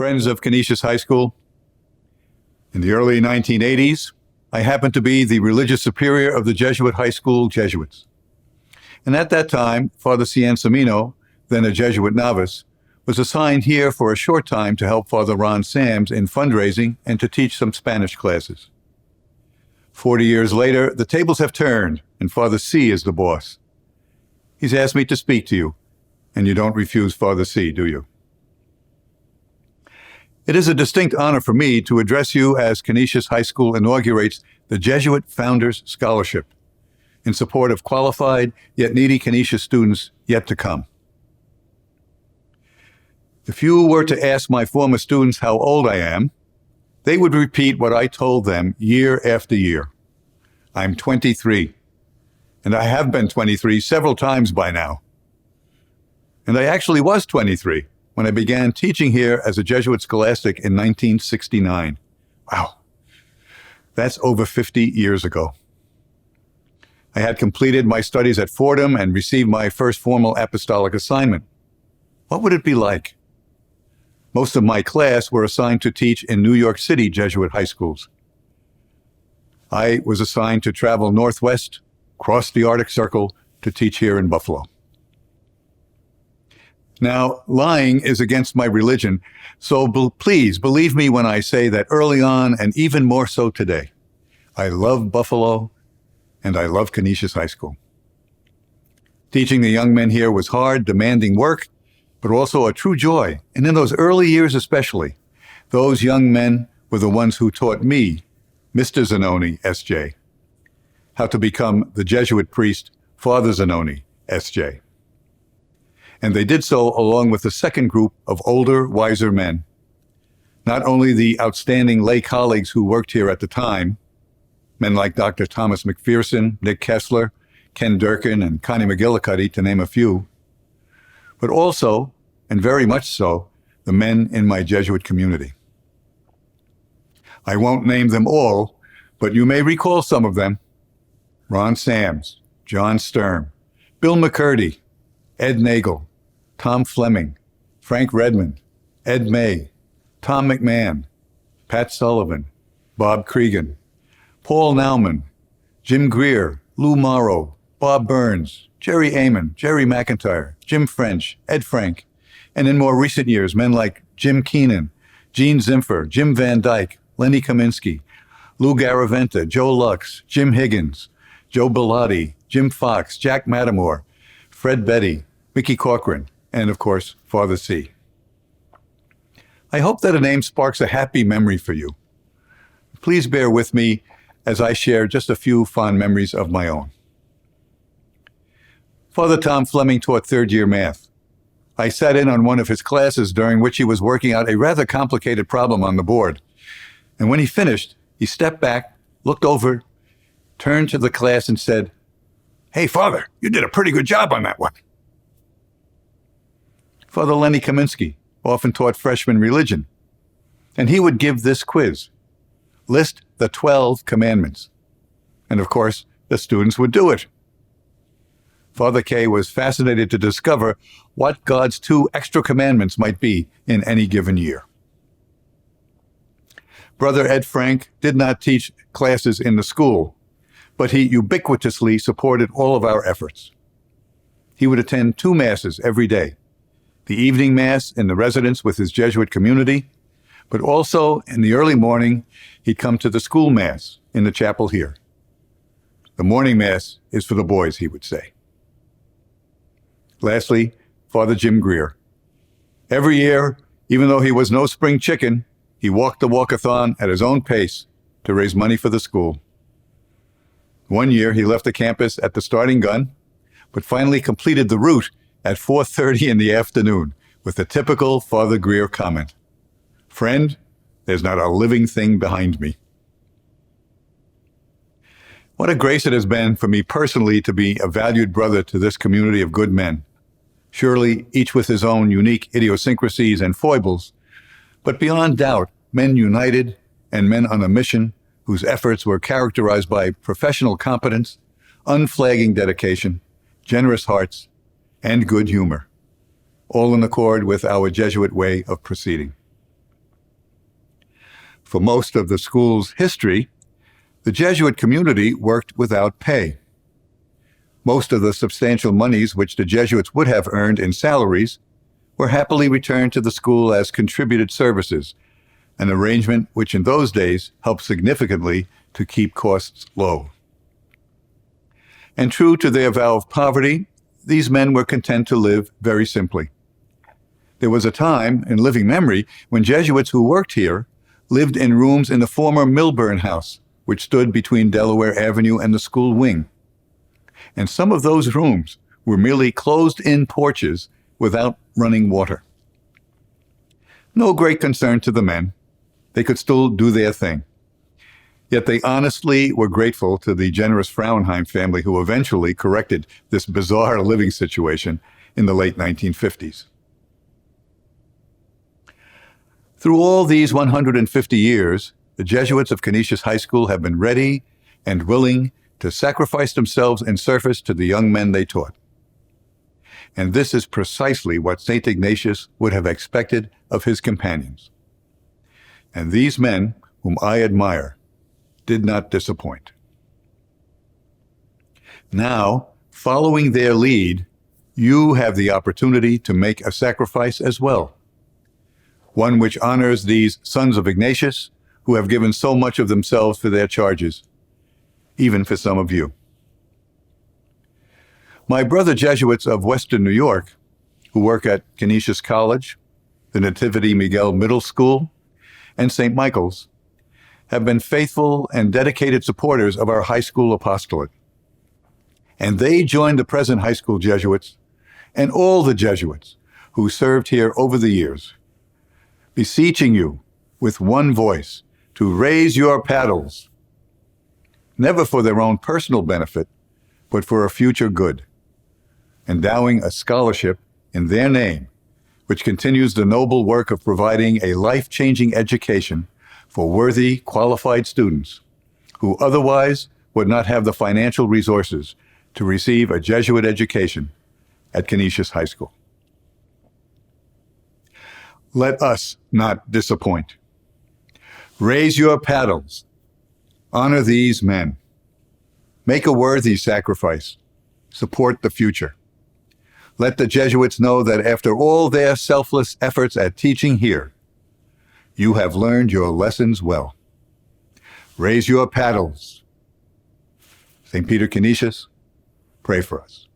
Friends of Canisius High School, in the early 1980s, I happened to be the religious superior of the Jesuit High School Jesuits. And at that time, Father Ciancimino, then a Jesuit novice, was assigned here for a short time to help Father Ron Sams in fundraising and to teach some Spanish classes. 40 years later, the tables have turned, and Father C is the boss. He's asked me to speak to you, and you don't refuse Father C, do you? It is a distinct honor for me to address you as Canisius High School inaugurates the Jesuit Founders Scholarship in support of qualified yet needy Canisius students yet to come. If you were to ask my former students how old I am, they would repeat what I told them year after year. I'm 23, and I have been 23 several times by now. And I actually was 23 when I began teaching here as a Jesuit scholastic in 1969. Wow, that's over 50 years ago. I had completed my studies at Fordham and received my first formal apostolic assignment. What would it be like? Most of my class were assigned to teach in New York City Jesuit high schools. I was assigned to travel northwest, cross the Arctic Circle to teach here in Buffalo. Now, lying is against my religion, so please believe me when I say that early on, and even more so today, I love Buffalo and I love Canisius High School. Teaching the young men here was hard, demanding work, but also a true joy. And in those early years especially, those young men were the ones who taught me, Mr. Zanoni, S.J., how to become the Jesuit priest, Father Zanoni, S.J. And they did so along with a second group of older, wiser men. Not only the outstanding lay colleagues who worked here at the time, men like Dr. Thomas McPherson, Nick Kessler, Ken Durkin, and Connie McGillicuddy, to name a few, but also, and very much so, the men in my Jesuit community. I won't name them all, but you may recall some of them. Ron Sams, John Sturm, Bill McCurdy, Ed Nagel, Tom Fleming, Frank Redmond, Ed May, Tom McMahon, Pat Sullivan, Bob Cregan, Paul Nauman, Jim Greer, Lou Morrow, Bob Burns, Jerry Amon, Jerry McIntyre, Jim French, Ed Frank, and in more recent years, men like Jim Keenan, Gene Zimfer, Jim Van Dyke, Lenny Kaminsky, Lou Garaventa, Joe Lux, Jim Higgins, Joe Bellotti, Jim Fox, Jack Mattamore, Fred Betty, Mickey Corcoran, and of course, Father C. I hope that a name sparks a happy memory for you. Please bear with me as I share just a few fond memories of my own. Father Tom Fleming taught third-year math. I sat in on one of his classes during which he was working out a rather complicated problem on the board. And when he finished, he stepped back, looked over, turned to the class and said, "Hey, Father, you did a pretty good job on that one." Father Lenny Kaminsky often taught freshmen religion, and he would give this quiz: list the 12 commandments. And of course, the students would do it. Father K was fascinated to discover what God's 2 extra commandments might be in any given year. Brother Ed Frank did not teach classes in the school, but he ubiquitously supported all of our efforts. He would attend 2 masses every day: the evening mass in the residence with his Jesuit community, but also in the early morning, he'd come to the school mass in the chapel here. The morning mass is for the boys, he would say. Lastly, Father Jim Greer. Every year, even though he was no spring chicken, he walked the walkathon at his own pace to raise money for the school. One year, he left the campus at the starting gun, but finally completed the route at 4:30 in the afternoon with the typical Father Greer comment: "Friend, there's not a living thing behind me." What a grace it has been for me personally to be a valued brother to this community of good men. Surely each with his own unique idiosyncrasies and foibles, but beyond doubt, men united and men on a mission whose efforts were characterized by professional competence, unflagging dedication, generous hearts, and good humor, all in accord with our Jesuit way of proceeding. For most of the school's history, the Jesuit community worked without pay. Most of the substantial monies which the Jesuits would have earned in salaries were happily returned to the school as contributed services, an arrangement which in those days helped significantly to keep costs low. And true to their vow of poverty, these men were content to live very simply. There was a time in living memory when Jesuits who worked here lived in rooms in the former Milburn House, which stood between Delaware Avenue and the school wing. And some of those rooms were merely closed-in porches without running water. No great concern to the men. They could still do their thing. Yet they honestly were grateful to the generous Frauenheim family who eventually corrected this bizarre living situation in the late 1950s. Through all these 150 years, the Jesuits of Canisius High School have been ready and willing to sacrifice themselves in service to the young men they taught. And this is precisely what St. Ignatius would have expected of his companions. And these men, whom I admire, did not disappoint. Now, following their lead, you have the opportunity to make a sacrifice as well, one which honors these sons of Ignatius who have given so much of themselves for their charges, even for some of you. My brother Jesuits of Western New York, who work at Canisius College, the Nativity Miguel Middle School, and St. Michael's, have been faithful and dedicated supporters of our high school apostolate. And they joined the present high school Jesuits and all the Jesuits who served here over the years, beseeching you with one voice to raise your paddles, never for their own personal benefit, but for a future good, endowing a scholarship in their name, which continues the noble work of providing a life-changing education for worthy, qualified students who otherwise would not have the financial resources to receive a Jesuit education at Canisius High School. Let us not disappoint. Raise your paddles. Honor these men. Make a worthy sacrifice. Support the future. Let the Jesuits know that after all their selfless efforts at teaching here, you have learned your lessons well. Raise your paddles. St. Peter Canisius, pray for us.